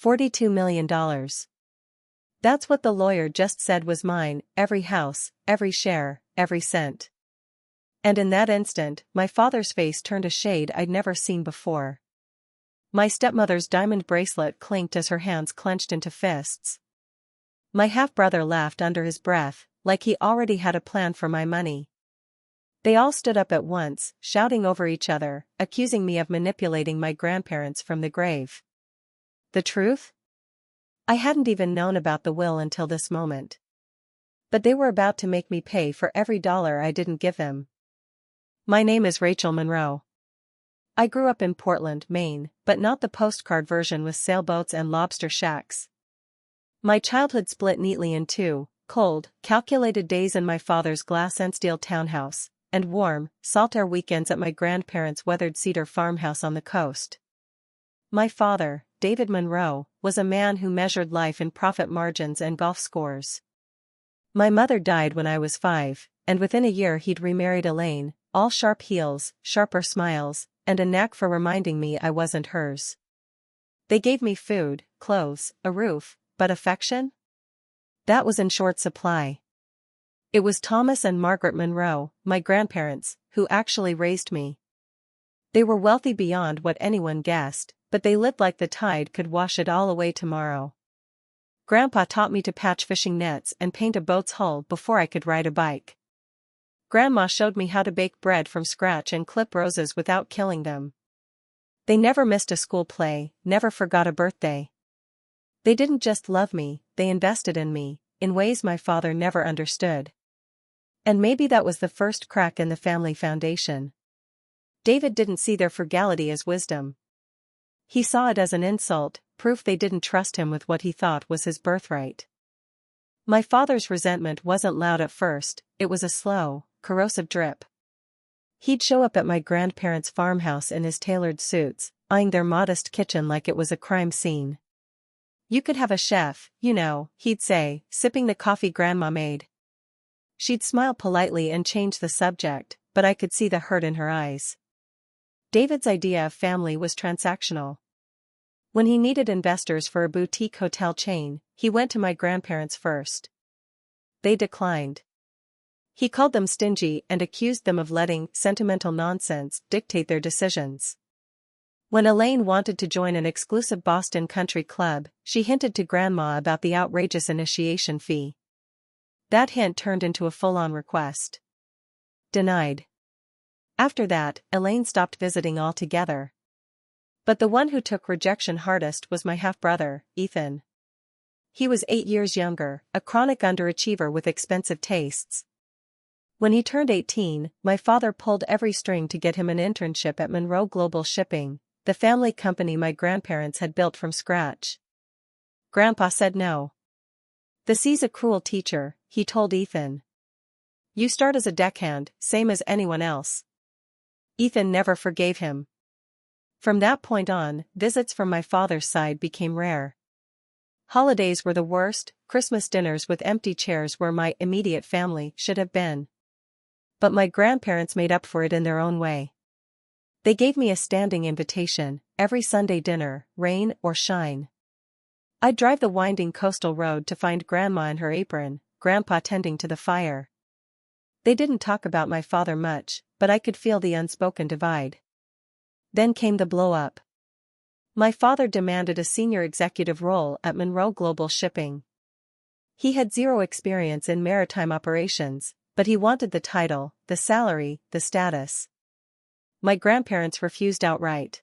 $42 million. That's what the lawyer just said was mine, every house, every share, every cent. And in that instant, my father's face turned a shade I'd never seen before. My stepmother's diamond bracelet clinked as her hands clenched into fists. My half-brother laughed under his breath, like he already had a plan for my money. They all stood up at once, shouting over each other, accusing me of manipulating my grandparents from the grave. The truth? I hadn't even known about the will until this moment. But they were about to make me pay for every dollar I didn't give them. My name is Rachel Monroe. I grew up in Portland, Maine, but not the postcard version with sailboats and lobster shacks. My childhood split neatly in two: cold, calculated days in my father's glass and steel townhouse, and warm, salt air weekends at my grandparents' weathered cedar farmhouse on the coast. My father, David Monroe, was a man who measured life in profit margins and golf scores. My mother died when I was 5, and within a year he'd remarried Elaine, all sharp heels, sharper smiles, and a knack for reminding me I wasn't hers. They gave me food, clothes, a roof, but affection? That was in short supply. It was Thomas and Margaret Monroe, my grandparents, who actually raised me. They were wealthy beyond what anyone guessed, but they lived like the tide could wash it all away tomorrow. Grandpa taught me to patch fishing nets and paint a boat's hull before I could ride a bike. Grandma showed me how to bake bread from scratch and clip roses without killing them. They never missed a school play, never forgot a birthday. They didn't just love me, they invested in me, in ways my father never understood. And maybe that was the first crack in the family foundation. David didn't see their frugality as wisdom. He saw it as an insult, proof they didn't trust him with what he thought was his birthright. My father's resentment wasn't loud at first, it was a slow, corrosive drip. He'd show up at my grandparents' farmhouse in his tailored suits, eyeing their modest kitchen like it was a crime scene. "You could have a chef, you know," he'd say, sipping the coffee Grandma made. She'd smile politely and change the subject, but I could see the hurt in her eyes. David's idea of family was transactional. When he needed investors for a boutique hotel chain, he went to my grandparents first. They declined. He called them stingy and accused them of letting sentimental nonsense dictate their decisions. When Elaine wanted to join an exclusive Boston country club, she hinted to Grandma about the outrageous initiation fee. That hint turned into a full-on request. Denied. After that, Elaine stopped visiting altogether. But the one who took rejection hardest was my half-brother, Ethan. He was 8 years younger, a chronic underachiever with expensive tastes. When he turned 18, my father pulled every string to get him an internship at Monroe Global Shipping, the family company my grandparents had built from scratch. Grandpa said no. "The sea's a cruel teacher," he told Ethan. "You start as a deckhand, same as anyone else." Ethan never forgave him. From that point on, visits from my father's side became rare. Holidays were the worst, Christmas dinners with empty chairs where my immediate family should have been. But my grandparents made up for it in their own way. They gave me a standing invitation, every Sunday dinner, rain or shine. I'd drive the winding coastal road to find Grandma in her apron, Grandpa tending to the fire. They didn't talk about my father much, but I could feel the unspoken divide. Then came the blow-up. My father demanded a senior executive role at Monroe Global Shipping. He had zero experience in maritime operations, but he wanted the title, the salary, the status. My grandparents refused outright.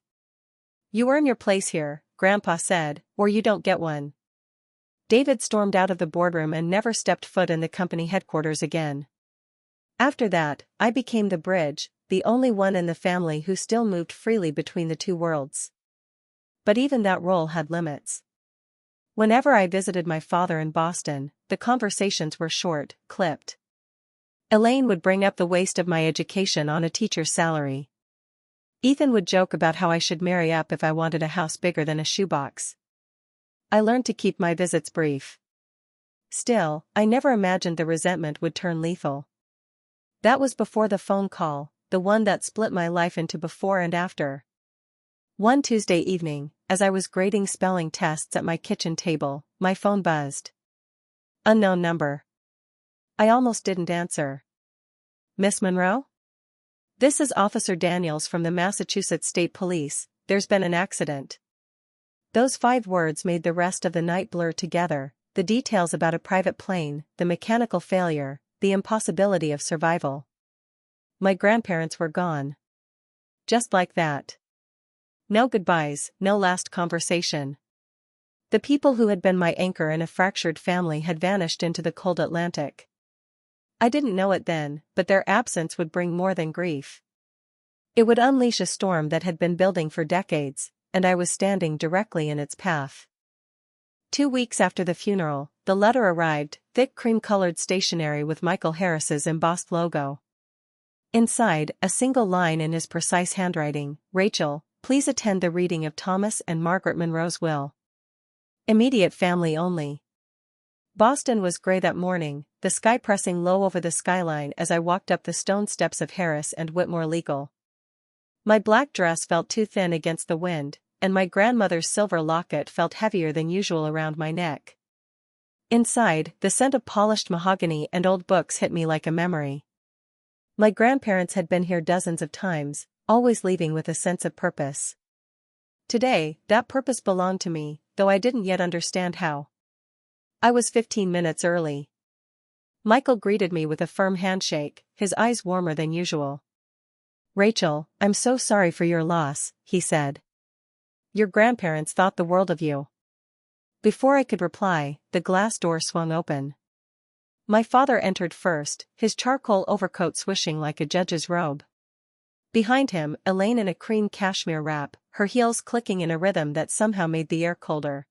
"You earn your place here," Grandpa said, "or you don't get one." David stormed out of the boardroom and never stepped foot in the company headquarters again. After that, I became the bridge, the only one in the family who still moved freely between the two worlds. But even that role had limits. Whenever I visited my father in Boston, the conversations were short, clipped. Elaine would bring up the waste of my education on a teacher's salary. Ethan would joke about how I should marry up if I wanted a house bigger than a shoebox. I learned to keep my visits brief. Still, I never imagined the resentment would turn lethal. That was before the phone call, the one that split my life into before and after. One Tuesday evening, as I was grading spelling tests at my kitchen table, my phone buzzed. Unknown number. I almost didn't answer. Miss Monroe? This is Officer Daniels from the Massachusetts State Police. There's been an accident. Those 5 words made the rest of the night blur together, the details about a private plane, the mechanical failure, the impossibility of survival. My grandparents were gone. Just like that. No goodbyes, no last conversation. The people who had been my anchor in a fractured family had vanished into the cold Atlantic. I didn't know it then, but their absence would bring more than grief. It would unleash a storm that had been building for decades, and I was standing directly in its path. 2 weeks after the funeral, the letter arrived, thick cream-colored stationery with Michael Harris's embossed logo. Inside, a single line in his precise handwriting, "Rachel, please attend the reading of Thomas and Margaret Monroe's will. Immediate family only." Boston was gray that morning, the sky pressing low over the skyline as I walked up the stone steps of Harris and Whitmore Legal. My black dress felt too thin against the wind, and my grandmother's silver locket felt heavier than usual around my neck. Inside, the scent of polished mahogany and old books hit me like a memory. My grandparents had been here dozens of times, always leaving with a sense of purpose. Today, that purpose belonged to me, though I didn't yet understand how. I was 15 minutes early. Michael greeted me with a firm handshake, his eyes warmer than usual. "Rachel, I'm so sorry for your loss," he said. "Your grandparents thought the world of you." Before I could reply, the glass door swung open. My father entered first, his charcoal overcoat swishing like a judge's robe. Behind him, Elaine in a cream cashmere wrap, her heels clicking in a rhythm that somehow made the air colder.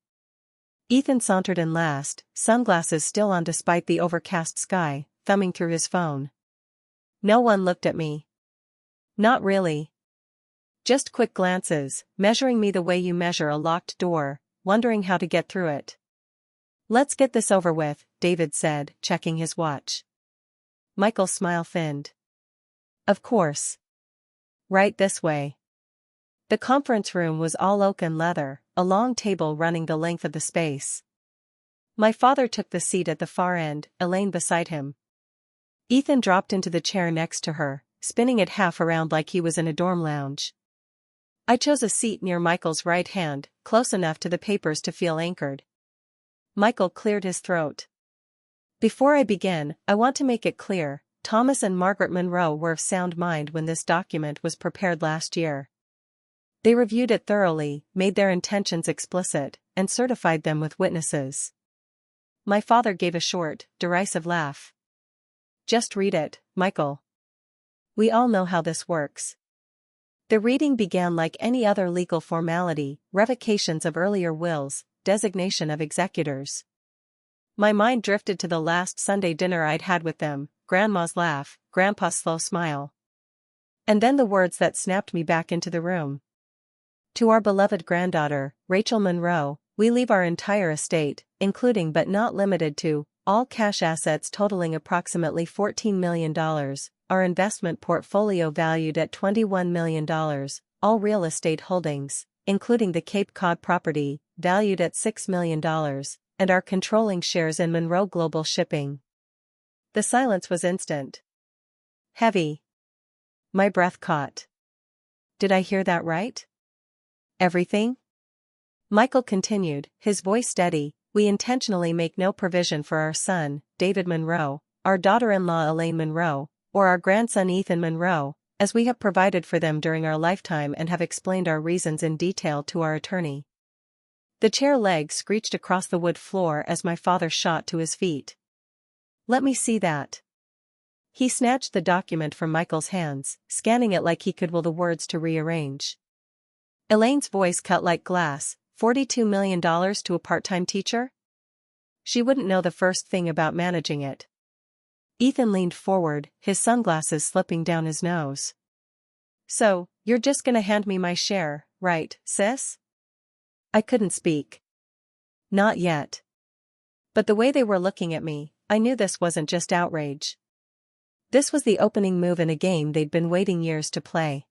Ethan sauntered in last, sunglasses still on despite the overcast sky, thumbing through his phone. No one looked at me. Not really. Just quick glances, measuring me the way you measure a locked door, wondering how to get through it. "Let's get this over with," David said, checking his watch. Michael's smile thinned. "Of course. Right this way." The conference room was all oak and leather, a long table running the length of the space. My father took the seat at the far end, Elaine beside him. Ethan dropped into the chair next to her, spinning it half around like he was in a dorm lounge. I chose a seat near Michael's right hand, close enough to the papers to feel anchored. Michael cleared his throat. "Before I begin, I want to make it clear, Thomas and Margaret Monroe were of sound mind when this document was prepared last year. They reviewed it thoroughly, made their intentions explicit, and certified them with witnesses." My father gave a short, derisive laugh. "Just read it, Michael. We all know how this works." The reading began like any other legal formality, revocations of earlier wills, designation of executors. My mind drifted to the last Sunday dinner I'd had with them, Grandma's laugh, Grandpa's slow smile. And then the words that snapped me back into the room. "To our beloved granddaughter, Rachel Monroe, we leave our entire estate, including but not limited to, all cash assets totaling approximately $14 million, our investment portfolio valued at $21 million, all real estate holdings, including the Cape Cod property, valued at $6 million, and our controlling shares in Monroe Global Shipping." The silence was instant. Heavy. My breath caught. Did I hear that right? Everything? Michael continued, his voice steady. "We intentionally make no provision for our son, David Monroe, our daughter-in-law Elaine Monroe, or our grandson Ethan Monroe, as we have provided for them during our lifetime and have explained our reasons in detail to our attorney." The chair leg screeched across the wood floor as my father shot to his feet. "Let me see that." He snatched the document from Michael's hands, scanning it like he could will the words to rearrange. Elaine's voice cut like glass. $42 million to a part-time teacher? She wouldn't know the first thing about managing it. Ethan leaned forward, his sunglasses slipping down his nose. "So, you're just gonna hand me my share, right, sis?" I couldn't speak. Not yet. But the way they were looking at me, I knew this wasn't just outrage. This was the opening move in a game they'd been waiting years to play.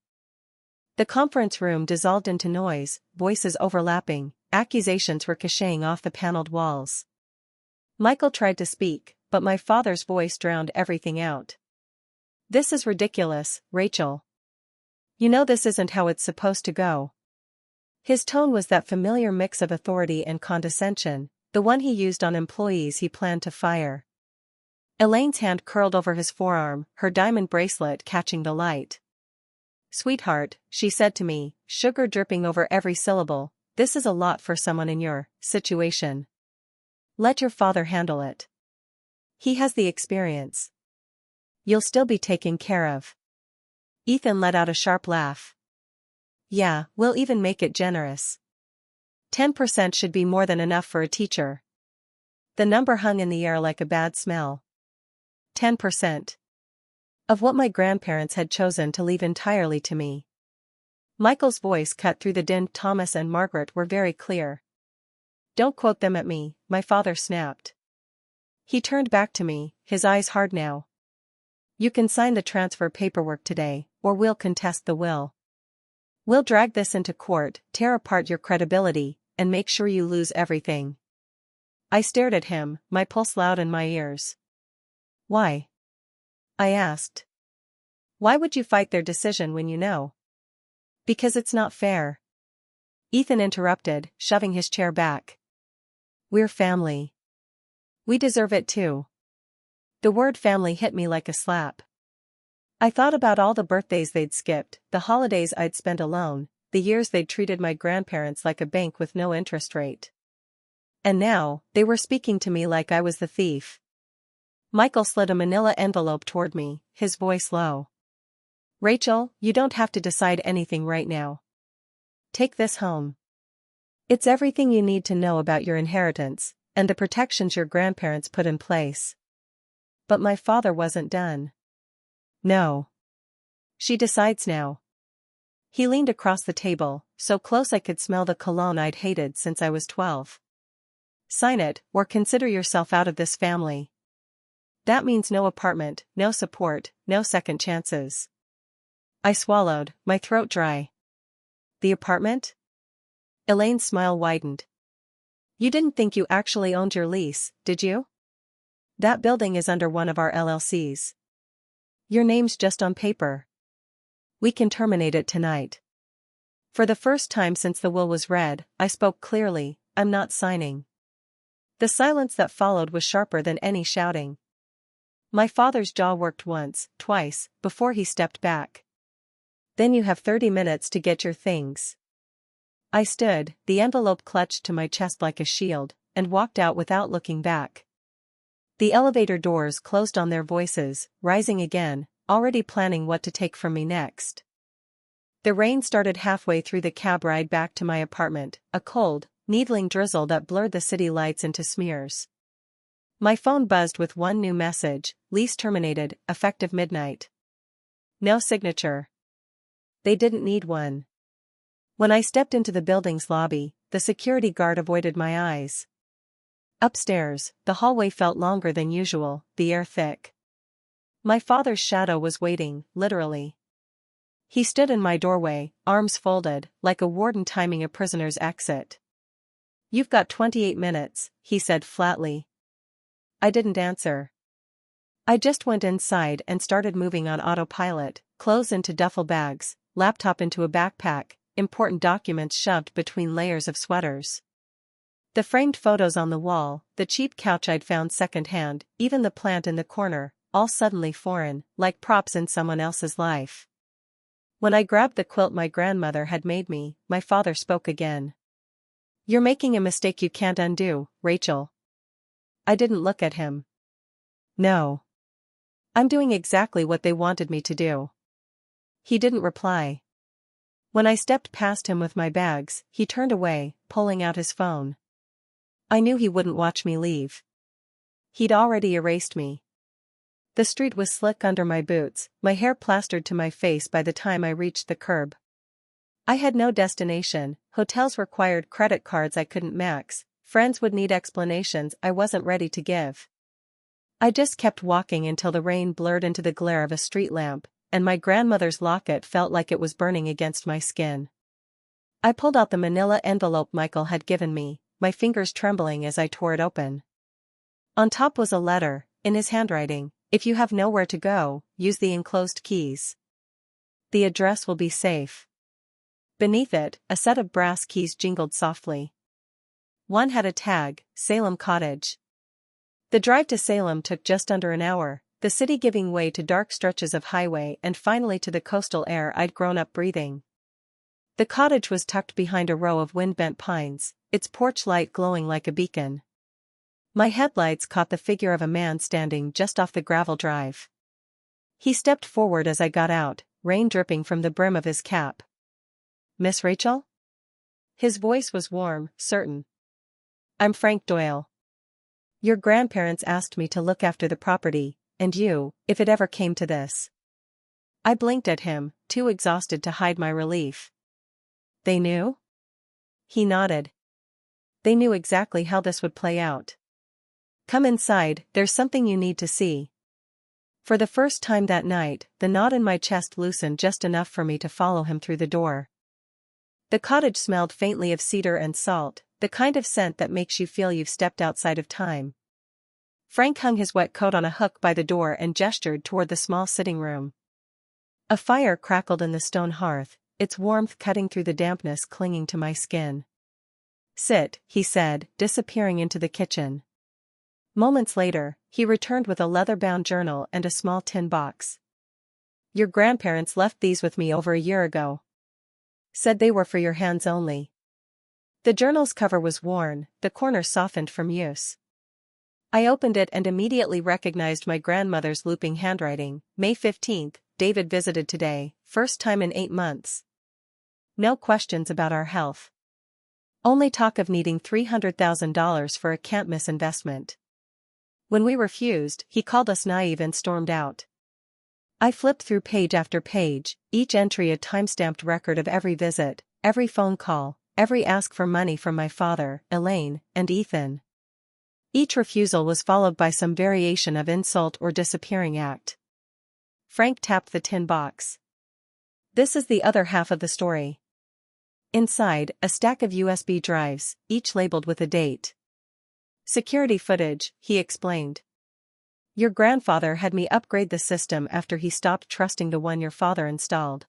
The conference room dissolved into noise, voices overlapping, accusations ricocheting off the paneled walls. Michael tried to speak, but my father's voice drowned everything out. "This is ridiculous, Rachel. You know this isn't how it's supposed to go." His tone was that familiar mix of authority and condescension, the one he used on employees he planned to fire. Elaine's hand curled over his forearm, her diamond bracelet catching the light. "Sweetheart," she said to me, sugar dripping over every syllable, "this is a lot for someone in your situation. Let your father handle it. He has the experience. You'll still be taken care of." Ethan let out a sharp laugh. "Yeah, we'll even make it generous. 10% should be more than enough for a teacher." The number hung in the air like a bad smell. 10%. Of what my grandparents had chosen to leave entirely to me. Michael's voice cut through the din. "Thomas and Margaret were very clear." "Don't quote them at me," my father snapped. He turned back to me, his eyes hard now. "You can sign the transfer paperwork today, or we'll contest the will. We'll drag this into court, tear apart your credibility, and make sure you lose everything." I stared at him, my pulse loud in my ears. "Why?" I asked. "Why would you fight their decision when you know?" "Because it's not fair." Ethan interrupted, shoving his chair back. "We're family. We deserve it too." The word family hit me like a slap. I thought about all the birthdays they'd skipped, the holidays I'd spent alone, the years they'd treated my grandparents like a bank with no interest rate. And now, they were speaking to me like I was the thief. Michael slid a manila envelope toward me, his voice low. "Rachel, you don't have to decide anything right now. Take this home. It's everything you need to know about your inheritance, and the protections your grandparents put in place." But my father wasn't done. "No. She decides now." He leaned across the table, so close I could smell the cologne I'd hated since I was 12. "Sign it, or consider yourself out of this family. That means no apartment, no support, no second chances." I swallowed, my throat dry. "The apartment?" Elaine's smile widened. "You didn't think you actually owned your lease, did you? That building is under one of our LLCs. Your name's just on paper. We can terminate it tonight." For the first time since the will was read, I spoke clearly, "I'm not signing." The silence that followed was sharper than any shouting. My father's jaw worked once, twice, before he stepped back. "Then you have 30 minutes to get your things." I stood, the envelope clutched to my chest like a shield, and walked out without looking back. The elevator doors closed on their voices, rising again, already planning what to take from me next. The rain started halfway through the cab ride back to my apartment, a cold, needling drizzle that blurred the city lights into smears. My phone buzzed with one new message: "Lease terminated, effective midnight." No signature. They didn't need one. When I stepped into the building's lobby, the security guard avoided my eyes. Upstairs, the hallway felt longer than usual, the air thick. My father's shadow was waiting, literally. He stood in my doorway, arms folded, like a warden timing a prisoner's exit. "You've got 28 minutes, he said flatly. I didn't answer. I just went inside and started moving on autopilot, clothes into duffel bags, laptop into a backpack, important documents shoved between layers of sweaters. The framed photos on the wall, the cheap couch I'd found secondhand, even the plant in the corner, all suddenly foreign, like props in someone else's life. When I grabbed the quilt my grandmother had made me, my father spoke again. "You're making a mistake you can't undo, Rachel." I didn't look at him. "No. I'm doing exactly what they wanted me to do." He didn't reply. When I stepped past him with my bags, he turned away, pulling out his phone. I knew he wouldn't watch me leave. He'd already erased me. The street was slick under my boots, my hair plastered to my face by the time I reached the curb. I had no destination, hotels required credit cards I couldn't max, friends would need explanations I wasn't ready to give. I just kept walking until the rain blurred into the glare of a street lamp, and my grandmother's locket felt like it was burning against my skin. I pulled out the manila envelope Michael had given me, my fingers trembling as I tore it open. On top was a letter, in his handwriting: "If you have nowhere to go, use the enclosed keys. The address will be safe." Beneath it, a set of brass keys jingled softly. One had a tag, Salem Cottage. The drive to Salem took just under an hour, the city giving way to dark stretches of highway and finally to the coastal air I'd grown up breathing. The cottage was tucked behind a row of wind-bent pines, its porch light glowing like a beacon. My headlights caught the figure of a man standing just off the gravel drive. He stepped forward as I got out, rain dripping from the brim of his cap. "Miss Rachel?" His voice was warm, certain. "I'm Frank Doyle. Your grandparents asked me to look after the property, and you, if it ever came to this." I blinked at him, too exhausted to hide my relief. "They knew?" He nodded. "They knew exactly how this would play out. Come inside, there's something you need to see." For the first time that night, the knot in my chest loosened just enough for me to follow him through the door. The cottage smelled faintly of cedar and salt, the kind of scent that makes you feel you've stepped outside of time. Frank hung his wet coat on a hook by the door and gestured toward the small sitting room. A fire crackled in the stone hearth, its warmth cutting through the dampness clinging to my skin. "Sit," he said, disappearing into the kitchen. Moments later, he returned with a leather-bound journal and a small tin box. "Your grandparents left these with me over a year ago. Said they were for your hands only." The journal's cover was worn, the corner softened from use. I opened it and immediately recognized my grandmother's looping handwriting. "May 15th, David visited today, first time in 8 months. No questions about our health. Only talk of needing $300,000 for a can't-miss investment. When we refused, he called us naive and stormed out." I flipped through page after page, each entry a time-stamped record of every visit, every phone call, every ask for money from my father, Elaine, and Ethan. Each refusal was followed by some variation of insult or disappearing act. Frank tapped the tin box. "This is the other half of the story." Inside, a stack of USB drives, each labeled with a date. "Security footage," he explained. "Your grandfather had me upgrade the system after he stopped trusting the one your father installed.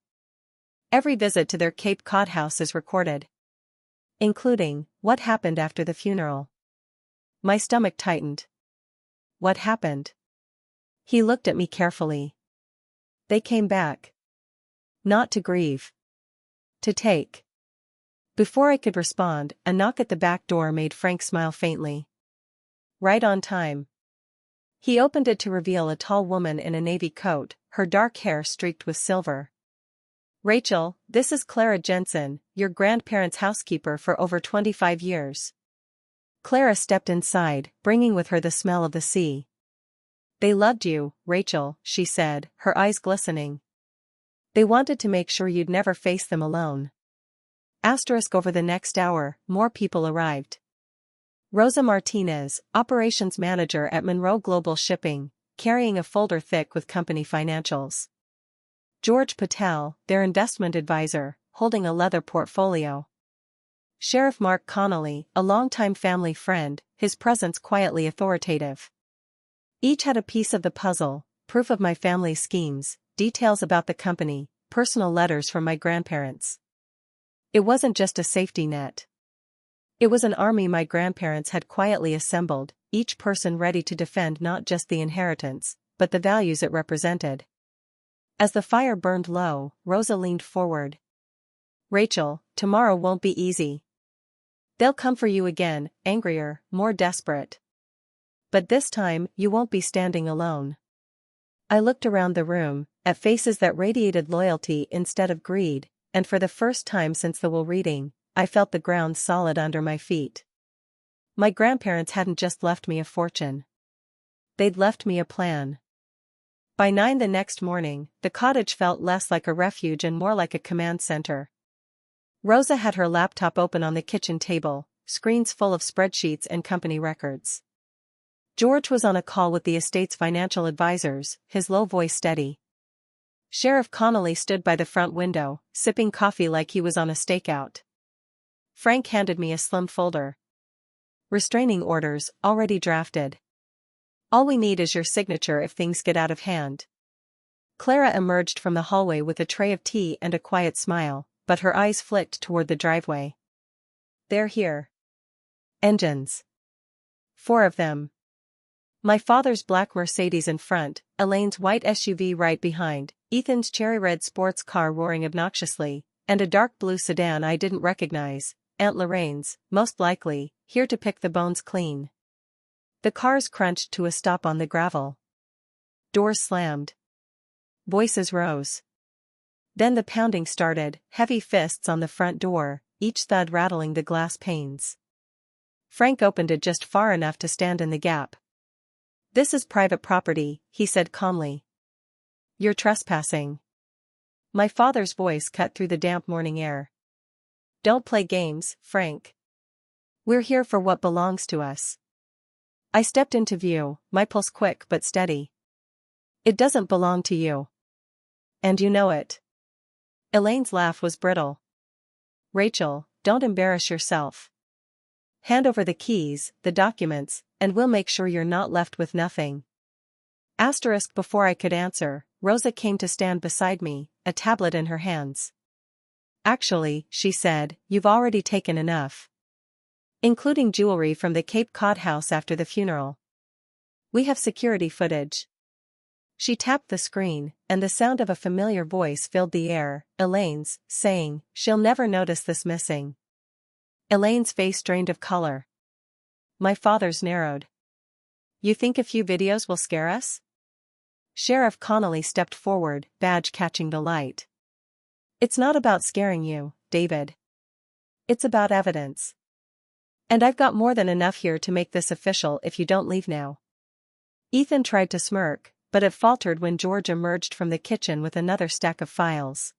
Every visit to their Cape Cod house is recorded. Including what happened after the funeral." My stomach tightened. "What happened?" He looked at me carefully. "They came back. Not to grieve. To take." Before I could respond, a knock at the back door made Frank smile faintly. Right on time. He opened it to reveal a tall woman in a navy coat, her dark hair streaked with silver. "Rachel, this is Clara Jensen, your grandparents' housekeeper for over 25 years. Clara stepped inside, bringing with her the smell of the sea. "They loved you, Rachel," she said, her eyes glistening. "They wanted to make sure you'd never face them alone." Over the next hour, more people arrived. Rosa Martinez, operations manager at Monroe Global Shipping, carrying a folder thick with company financials. George Patel, their investment advisor, holding a leather portfolio. Sheriff Mark Connolly, a longtime family friend, his presence quietly authoritative. Each had a piece of the puzzle, proof of my family's schemes, details about the company, personal letters from my grandparents. It wasn't just a safety net. It was an army my grandparents had quietly assembled, each person ready to defend not just the inheritance, but the values it represented. As the fire burned low, Rosa leaned forward. "Rachel, tomorrow won't be easy. They'll come for you again, angrier, more desperate. But this time, you won't be standing alone." I looked around the room, at faces that radiated loyalty instead of greed, and for the first time since the will reading, I felt the ground solid under my feet. My grandparents hadn't just left me a fortune. They'd left me a plan. By 9 the next morning, the cottage felt less like a refuge and more like a command center. Rosa had her laptop open on the kitchen table, screens full of spreadsheets and company records. George was on a call with the estate's financial advisors, his low voice steady. Sheriff Connolly stood by the front window, sipping coffee like he was on a stakeout. Frank handed me a slim folder. Restraining orders, already drafted. All we need is your signature if things get out of hand. Clara emerged from the hallway with a tray of tea and a quiet smile, but her eyes flicked toward the driveway. They're here. Engines. 4 of them. My father's black Mercedes in front, Elaine's white SUV right behind, Ethan's cherry-red sports car roaring obnoxiously, and a dark blue sedan I didn't recognize, Aunt Lorraine's, most likely, here to pick the bones clean. The cars crunched to a stop on the gravel. Doors slammed. Voices rose. Then the pounding started, heavy fists on the front door, each thud rattling the glass panes. Frank opened it just far enough to stand in the gap. "This is private property," he said calmly. "You're trespassing." My father's voice cut through the damp morning air. "Don't play games, Frank. We're here for what belongs to us." I stepped into view, my pulse quick but steady. "It doesn't belong to you. And you know it." Elaine's laugh was brittle. "Rachel, don't embarrass yourself. Hand over the keys, the documents, and we'll make sure you're not left with nothing." Asterisk before I could answer, Rosa came to stand beside me, a tablet in her hands. "Actually," she said, "you've already taken enough. Including jewelry from the Cape Cod house after the funeral. We have security footage." She tapped the screen, and the sound of a familiar voice filled the air, Elaine's, saying, "She'll never notice this missing." Elaine's face drained of color. My father's narrowed. "You think a few videos will scare us?" Sheriff Connolly stepped forward, badge catching the light. "It's not about scaring you, David. It's about evidence. And I've got more than enough here to make this official if you don't leave now." Ethan tried to smirk, but it faltered when George emerged from the kitchen with another stack of files.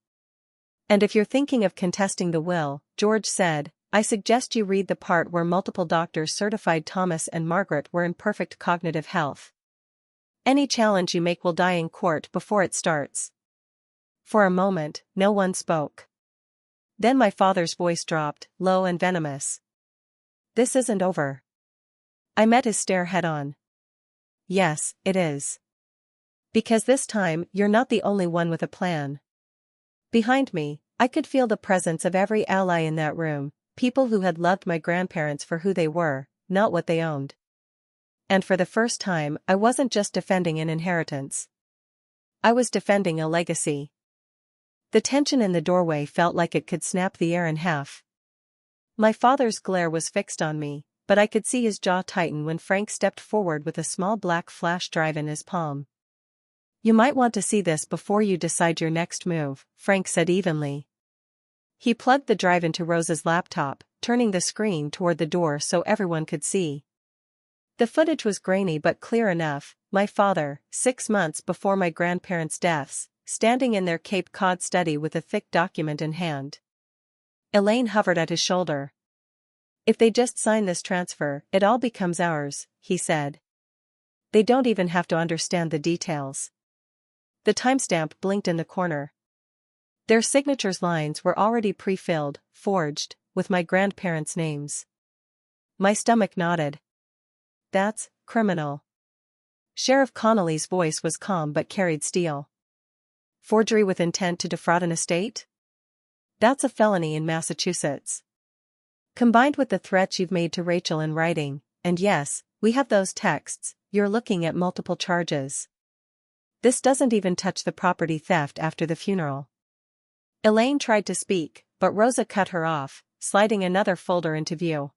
"And if you're thinking of contesting the will," George said, "I suggest you read the part where multiple doctors certified Thomas and Margaret were in perfect cognitive health. Any challenge you make will die in court before it starts." For a moment, no one spoke. Then my father's voice dropped, low and venomous. "This isn't over." I met his stare head-on. "Yes, it is. Because this time, you're not the only one with a plan." Behind me, I could feel the presence of every ally in that room, people who had loved my grandparents for who they were, not what they owned. And for the first time, I wasn't just defending an inheritance. I was defending a legacy. The tension in the doorway felt like it could snap the air in half. My father's glare was fixed on me, but I could see his jaw tighten when Frank stepped forward with a small black flash drive in his palm. "You might want to see this before you decide your next move," Frank said evenly. He plugged the drive into Rosa's laptop, turning the screen toward the door so everyone could see. The footage was grainy but clear enough. My father, 6 months before my grandparents' deaths, standing in their Cape Cod study with a thick document in hand. Elaine hovered at his shoulder. "If they just sign this transfer, it all becomes ours," he said. "They don't even have to understand the details." The timestamp blinked in the corner. Their signatures' lines were already pre-filled, forged, with my grandparents' names. My stomach nodded. "That's criminal." Sheriff Connolly's voice was calm but carried steel. "Forgery with intent to defraud an estate? That's a felony in Massachusetts. Combined with the threats you've made to Rachel in writing, and yes, we have those texts, you're looking at multiple charges. This doesn't even touch the property theft after the funeral." Elaine tried to speak, but Rosa cut her off, sliding another folder into view.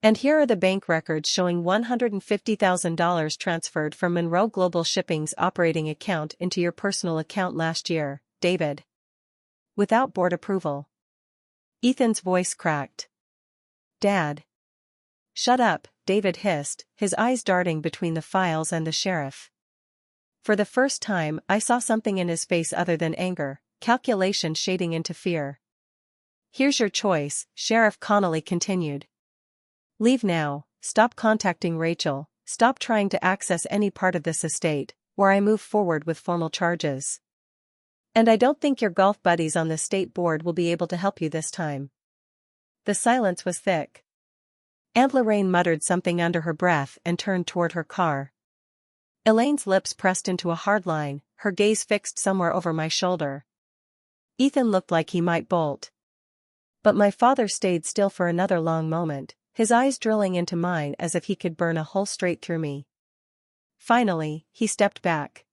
"And here are the bank records showing $150,000 transferred from Monroe Global Shipping's operating account into your personal account last year, David. Without board approval." Ethan's voice cracked. "Dad." "Shut up," David hissed, his eyes darting between the files and the sheriff. For the first time, I saw something in his face other than anger, calculation shading into fear. "Here's your choice," Sheriff Connolly continued. "Leave now, stop contacting Rachel, stop trying to access any part of this estate, or I move forward with formal charges." And I don't think your golf buddies on the state board will be able to help you this time. The silence was thick. Aunt Lorraine muttered something under her breath and turned toward her car. Elaine's lips pressed into a hard line, her gaze fixed somewhere over my shoulder. Ethan looked like he might bolt. But my father stayed still for another long moment, his eyes drilling into mine as if he could burn a hole straight through me. Finally, he stepped back.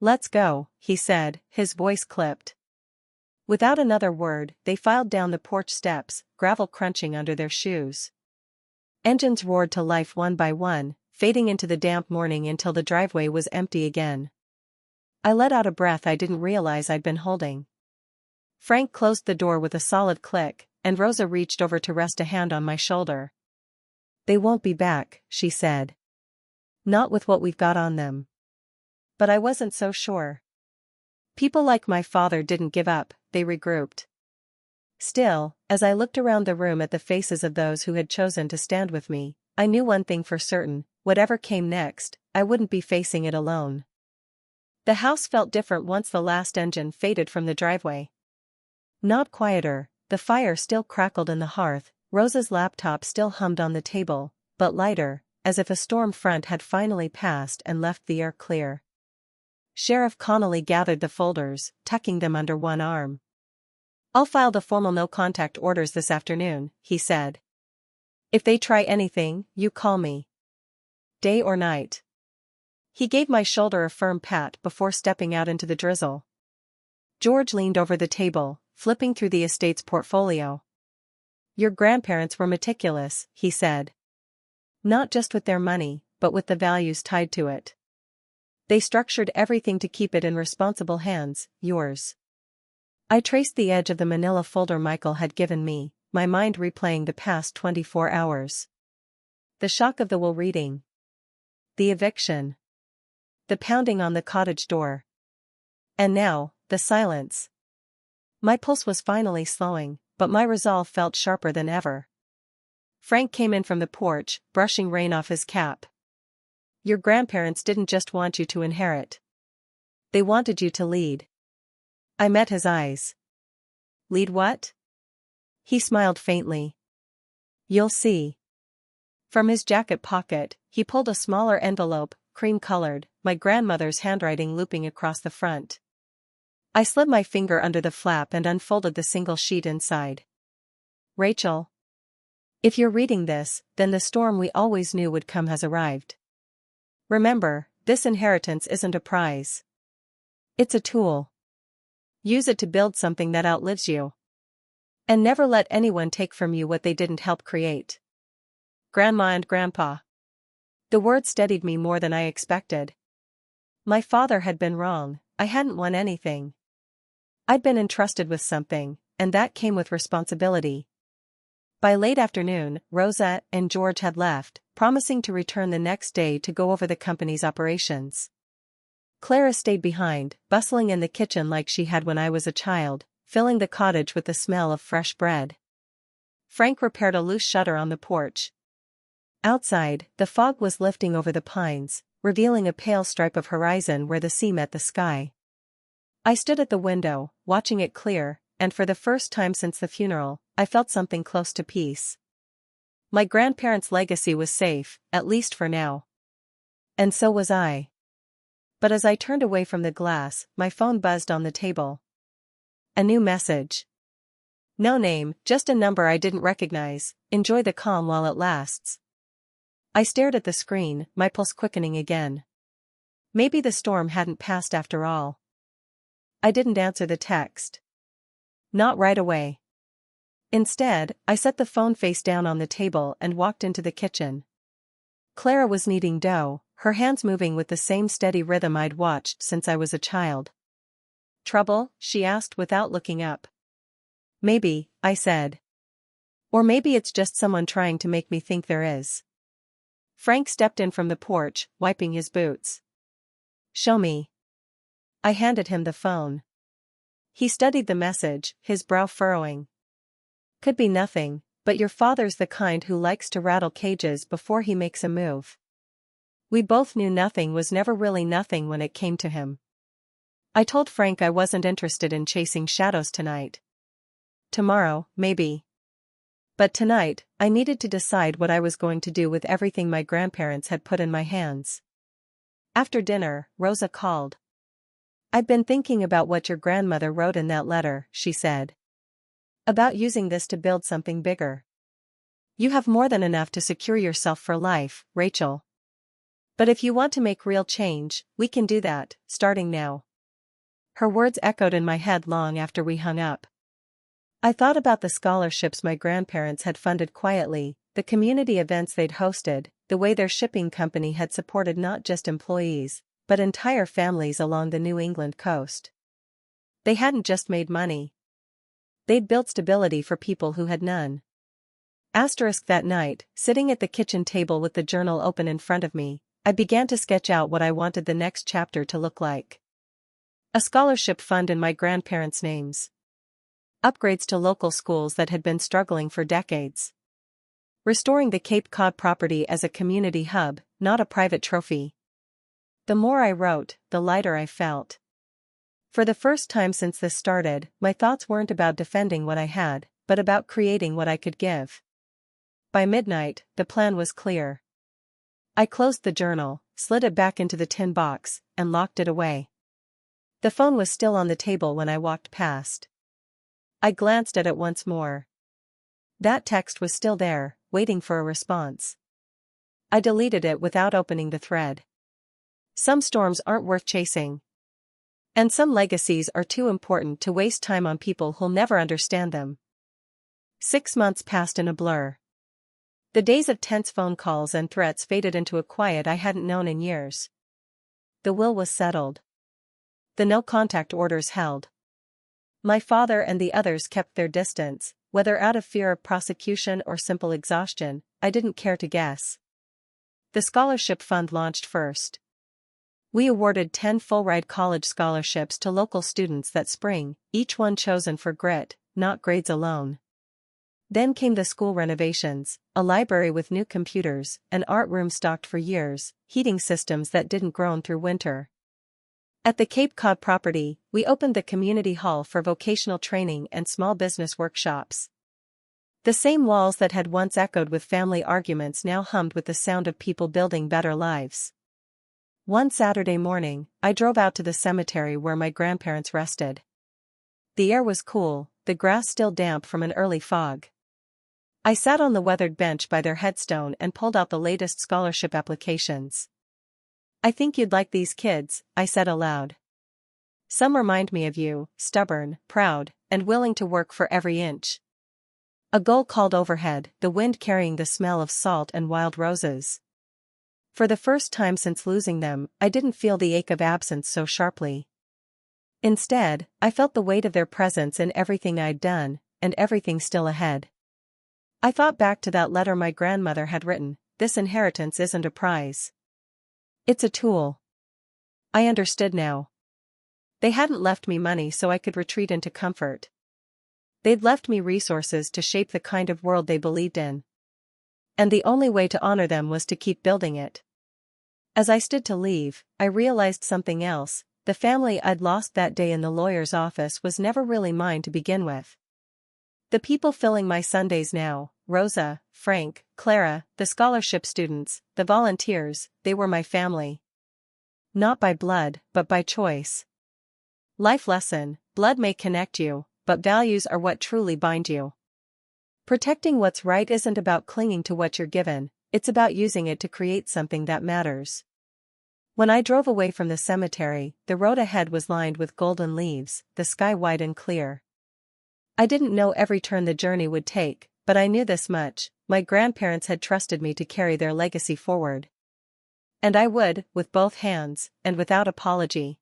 "Let's go," he said, his voice clipped. Without another word, they filed down the porch steps, gravel crunching under their shoes. Engines roared to life one by one, fading into the damp morning until the driveway was empty again. I let out a breath I didn't realize I'd been holding. Frank closed the door with a solid click, and Rosa reached over to rest a hand on my shoulder. "They won't be back," she said. "Not with what we've got on them." But I wasn't so sure. People like my father didn't give up, they regrouped. Still, as I looked around the room at the faces of those who had chosen to stand with me, I knew one thing for certain: whatever came next, I wouldn't be facing it alone. The house felt different once the last engine faded from the driveway. Not quieter, the fire still crackled in the hearth, Rosa's laptop still hummed on the table, but lighter, as if a storm front had finally passed and left the air clear. Sheriff Connolly gathered the folders, tucking them under one arm. "I'll file the formal no-contact orders this afternoon," he said. "If they try anything, you call me. Day or night." He gave my shoulder a firm pat before stepping out into the drizzle. George leaned over the table, flipping through the estate's portfolio. "Your grandparents were meticulous," he said. "Not just with their money, but with the values tied to it. They structured everything to keep it in responsible hands, yours." I traced the edge of the manila folder Michael had given me, my mind replaying the past 24 hours. The shock of the will reading. The eviction. The pounding on the cottage door. And now, the silence. My pulse was finally slowing, but my resolve felt sharper than ever. Frank came in from the porch, brushing rain off his cap. "Your grandparents didn't just want you to inherit. They wanted you to lead." I met his eyes. "Lead what?" He smiled faintly. "You'll see." From his jacket pocket, he pulled a smaller envelope, cream-colored, my grandmother's handwriting looping across the front. I slid my finger under the flap and unfolded the single sheet inside. "Rachel. If you're reading this, then the storm we always knew would come has arrived. Remember, this inheritance isn't a prize. It's a tool. Use it to build something that outlives you. And never let anyone take from you what they didn't help create. Grandma and Grandpa." The words steadied me more than I expected. My father had been wrong, I hadn't won anything. I'd been entrusted with something, and that came with responsibility. By late afternoon, Rosa and George had left, promising to return the next day to go over the company's operations. Clara stayed behind, bustling in the kitchen like she had when I was a child, filling the cottage with the smell of fresh bread. Frank repaired a loose shutter on the porch. Outside, the fog was lifting over the pines, revealing a pale stripe of horizon where the sea met the sky. I stood at the window, watching it clear, and for the first time since the funeral, I felt something close to peace. My grandparents' legacy was safe, at least for now. And so was I. But as I turned away from the glass, my phone buzzed on the table. A new message. No name, just a number I didn't recognize. "Enjoy the calm while it lasts." I stared at the screen, my pulse quickening again. Maybe the storm hadn't passed after all. I didn't answer the text. Not right away. Instead, I set the phone face down on the table and walked into the kitchen. Clara was kneading dough, her hands moving with the same steady rhythm I'd watched since I was a child. "Trouble?" she asked without looking up. "Maybe," I said. "Or maybe it's just someone trying to make me think there is." Frank stepped in from the porch, wiping his boots. "Show me." I handed him the phone. He studied the message, his brow furrowing. "Could be nothing, but your father's the kind who likes to rattle cages before he makes a move." We both knew nothing was never really nothing when it came to him. I told Frank I wasn't interested in chasing shadows tonight. Tomorrow, maybe. But tonight, I needed to decide what I was going to do with everything my grandparents had put in my hands. After dinner, Rosa called. "I've been thinking about what your grandmother wrote in that letter," she said. "About using this to build something bigger. You have more than enough to secure yourself for life, Rachel. But if you want to make real change, we can do that, starting now." Her words echoed in my head long after we hung up. I thought about the scholarships my grandparents had funded quietly, the community events they'd hosted, the way their shipping company had supported not just employees, but entire families along the New England coast. They hadn't just made money. They'd built stability for people who had none. That night, sitting at the kitchen table with the journal open in front of me, I began to sketch out what I wanted the next chapter to look like. A scholarship fund in my grandparents' names. Upgrades to local schools that had been struggling for decades. Restoring the Cape Cod property as a community hub, not a private trophy. The more I wrote, the lighter I felt. For the first time since this started, my thoughts weren't about defending what I had, but about creating what I could give. By midnight, the plan was clear. I closed the journal, slid it back into the tin box, and locked it away. The phone was still on the table when I walked past. I glanced at it once more. That text was still there, waiting for a response. I deleted it without opening the thread. Some storms aren't worth chasing. And some legacies are too important to waste time on people who'll never understand them. 6 months passed in a blur. The days of tense phone calls and threats faded into a quiet I hadn't known in years. The will was settled. The no-contact orders held. My father and the others kept their distance, whether out of fear of prosecution or simple exhaustion, I didn't care to guess. The scholarship fund launched first. We awarded 10 full-ride college scholarships to local students that spring, each one chosen for grit, not grades alone. Then came the school renovations, a library with new computers, an art room stocked for years, heating systems that didn't groan through winter. At the Cape Cod property, we opened the community hall for vocational training and small business workshops. The same walls that had once echoed with family arguments now hummed with the sound of people building better lives. One Saturday morning, I drove out to the cemetery where my grandparents rested. The air was cool, the grass still damp from an early fog. I sat on the weathered bench by their headstone and pulled out the latest scholarship applications. "I think you'd like these kids," I said aloud. "Some remind me of you, stubborn, proud, and willing to work for every inch." A gull called overhead, the wind carrying the smell of salt and wild roses. For the first time since losing them, I didn't feel the ache of absence so sharply. Instead, I felt the weight of their presence in everything I'd done, and everything still ahead. I thought back to that letter my grandmother had written, "This inheritance isn't a prize. It's a tool." I understood now. They hadn't left me money so I could retreat into comfort. They'd left me resources to shape the kind of world they believed in. And the only way to honor them was to keep building it. As I stood to leave, I realized something else. The family I'd lost that day in the lawyer's office was never really mine to begin with. The people filling my Sundays now, Rosa, Frank, Clara, the scholarship students, the volunteers, they were my family. Not by blood, but by choice. Life lesson: blood may connect you, but values are what truly bind you. Protecting what's right isn't about clinging to what you're given, it's about using it to create something that matters. When I drove away from the cemetery, the road ahead was lined with golden leaves, the sky wide and clear. I didn't know every turn the journey would take, but I knew this much: my grandparents had trusted me to carry their legacy forward. And I would, with both hands, and without apology.